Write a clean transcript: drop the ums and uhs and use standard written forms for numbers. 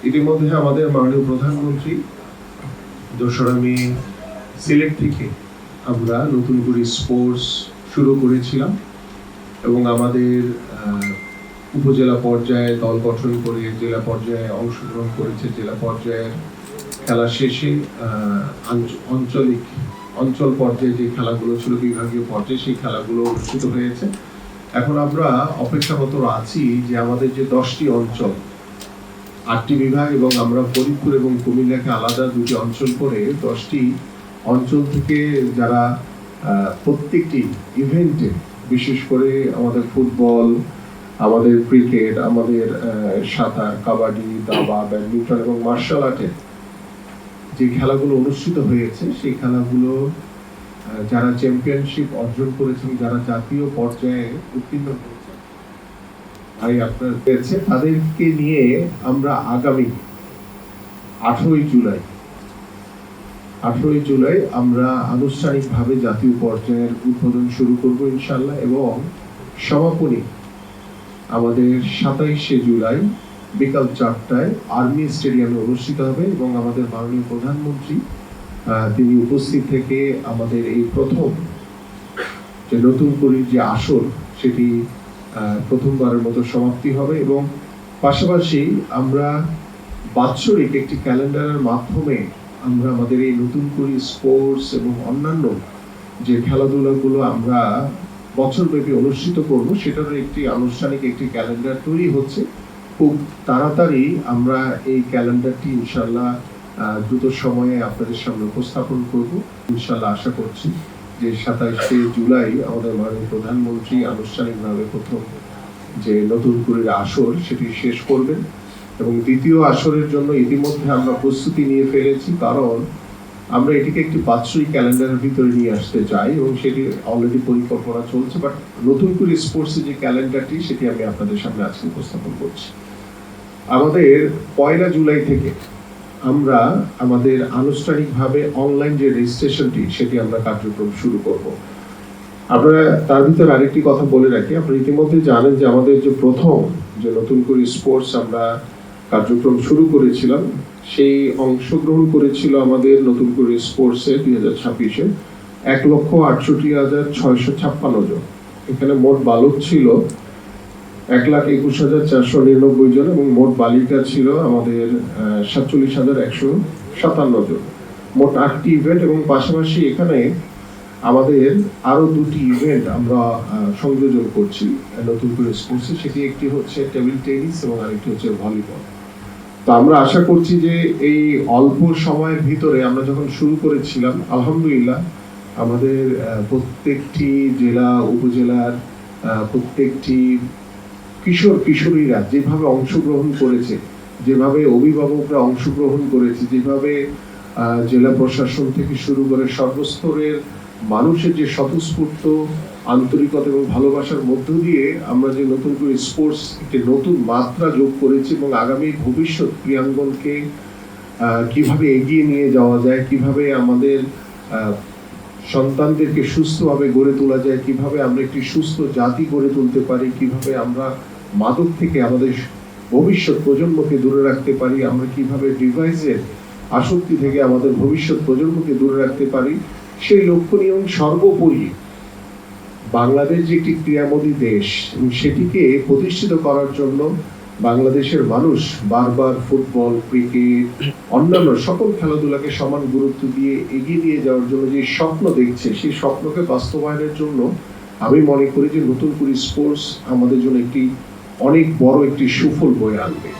ইতিমধ্যে আমাদের মাননীয় প্রধানমন্ত্রী ২রা মে সিলেট থেকে আমরা নতুন করে স্পোর্টস শুরু করেছিলাম এবং আমাদের উপজেলা পর্যায়ে দল গঠন করে জেলা পর্যায়ে অংশগ্রহণ করেছে। জেলা পর্যায়ে খেলা শেষে অঞ্চল পর্যায়ে যে খেলাগুলো ছিল, বিভাগীয় পর্যায়ে সেই খেলাগুলো অনুষ্ঠিত হয়েছে। এখন আমরা অপেক্ষারত আছি যে আমাদের যে 10টি অঞ্চল, 8টি বিভাগ এবং আমরা ফরিদপুর এবং কুমিল্লাকে আলাদা 2টি অঞ্চল করে 10টি অঞ্চল থেকে যারা প্রত্যেকটি ইভেন্টে, বিশেষ করে আমাদের ফুটবল, আমাদের ক্রিকেট, আমাদের সাঁতার, কাবাডি, দাবা, ব্যাডমিন্টন এবং মার্শাল আর্টের যে খেলাগুলো অনুষ্ঠিত হয়েছে সেই খেলাগুলো যারা চ্যাম্পিয়নশিপ অর্জন করেছেন, যারা জাতীয় পর্যায়ে উত্তীর্ণ হয়েছে ভাই আপনার পেয়েছে, তাদেরকে নিয়ে আমরা আগামী 18ই জুলাই আমরা আনুষ্ঠানিকভাবে জাতীয় পর্যায়ের উদ্বোধন শুরু করব ইনশাআল্লাহ, এবং সমাপনী আমাদের 27শে জুলাই বিকাল 4টায় আর্মি স্টেডিয়ামে অনুষ্ঠিত হবে এবং আমাদের মাননীয় প্রধানমন্ত্রী তিনি উপস্থিত থেকে আমাদের এই প্রথম যে নতুন করে যে আসর সেটি প্রথমবারের মতো সমাপ্তি হবে। এবং পাশাপাশি আমরা বাৎসরিক একটি ক্যালেন্ডারের মাধ্যমে আমরা আমাদের এই নতুন করে স্পোর্টস এবং অন্যান্য যে খেলাধুলাগুলো আমরা বছরব্যাপী অনুষ্ঠিত করব সেটার একটি আনুষ্ঠানিক একটি ক্যালেন্ডার তৈরি হচ্ছে। খুব তাড়াতাড়ি আমরা এই ক্যালেন্ডারটি ইনশাল্লাহ দ্রুত সময়ে আপনাদের সামনে উপস্থাপন করব ইনশাল্লাহ। আশা করছি যে 27শে জুলাই আমাদের মাননীয় প্রধানমন্ত্রী আনুষ্ঠানিকভাবে প্রথম যে নতুন করে আসর সেটি শেষ করবেন এবং দ্বিতীয় আসরের জন্য ইতিমধ্যে আমরা প্রস্তুতি নিয়ে ফেলেছি, কারণ আমরা এটিকে একটি বাৎসরিক ক্যালেন্ডারের ভিতরে নিয়ে আসতে চাই এবং সেটি অলরেডি পরিকল্পনা চলছে। বাট নতুন করে স্পোর্টসের যে ক্যালেন্ডারটি সেটি আমি আপনাদের সামনে আজকে উপস্থাপন করছি। আমাদের 1 জুলাই থেকে আমরা আমাদের আনুষ্ঠানিকভাবে অনলাইন যে রেজিস্ট্রেশনটি সেটি আমরা কার্যক্রম শুরু করব। আপনারা তার ভিতরে আরেকটি কথা বলে রাখি, আপনারা ইতিমধ্যে জানেন যে আমাদের যে প্রথম যে নতুন করে স্পোর্টস আমরা কার্যক্রম শুরু করেছিলাম সেই অংশগ্রহণ করেছিল আমাদের নতুন করে স্পোর্টসে 2026-এ 1,68,656 জন। এখানে মোট বালক ছিল 1,21,499 জন এবং মোট বালিকা ছিল আমাদের 47,157 জন। মোট 8টি ইভেন্ট এবং পাশাপাশি এখানে আমাদের আরো 2টি ইভেন্ট আমরা সংযোজন করছি নতুন করে স্পোর্টসে। সেটি একটি হচ্ছে টেবিল টেনিস এবং আরেকটি হচ্ছে ভলিবল। তো আমরা আশা করছি যে এই অল্প সময়ের ভিতরে আমরা যখন শুরু করেছিলাম, আলহামদুলিল্লাহ আমাদের প্রত্যেকটি জেলা উপজেলার প্রত্যেকটি কিশোরীরা যেভাবে অংশগ্রহণ করেছে, যেভাবে অভিভাবকরা অংশগ্রহণ করেছে, যেভাবে জেলা প্রশাসন থেকে শুরু করে সর্বস্তরের মানুষের যে স্বতঃস্ফূর্ত আন্তরিকতা এবং ভালোবাসার মধ্য দিয়ে আমরা যে নতুন করে স্পোর্টস একটি নতুন মাত্রা যোগ করেছি এবং আগামী ভবিষ্যৎ ক্রীড়াঙ্গনকে কিভাবে এগিয়ে নিয়ে যাওয়া যায়, কিভাবে আমাদের সন্তানদেরকে সুস্থভাবে গড়ে তোলা যায়, কিভাবে আমরা একটি সুস্থ জাতি গড়ে তুলতে পারি, কিভাবে আমরা মাদক থেকে আমাদের ভবিষ্যৎ প্রজন্মকে দূরে রাখতে পারি, আমরা কিভাবে ডিভাইসের আসক্তি থেকে আমাদের ভবিষ্যৎ প্রজন্মকে দূরে রাখতে পারি, সেই লক্ষ্য নিয়ে এবং সর্বোপরি বাংলাদেশ যে একটি ক্রীড়ামোদী দেশ এবং সেটিকে প্রতিষ্ঠিত করার জন্য বাংলাদেশের মানুষ বারবার ফুটবল, ক্রিকেট, অন্যান্য সকল খেলাধুলাকে সমান গুরুত্ব দিয়ে এগিয়ে নিয়ে যাওয়ার জন্য যে স্বপ্ন দেখছে, সেই স্বপ্নকে বাস্তবায়নের জন্য আমি মনে করি যে নতুন করে স্পোর্টস আমাদের জন্য একটি অনেক বড় একটি সুফল বয়ে আনবে।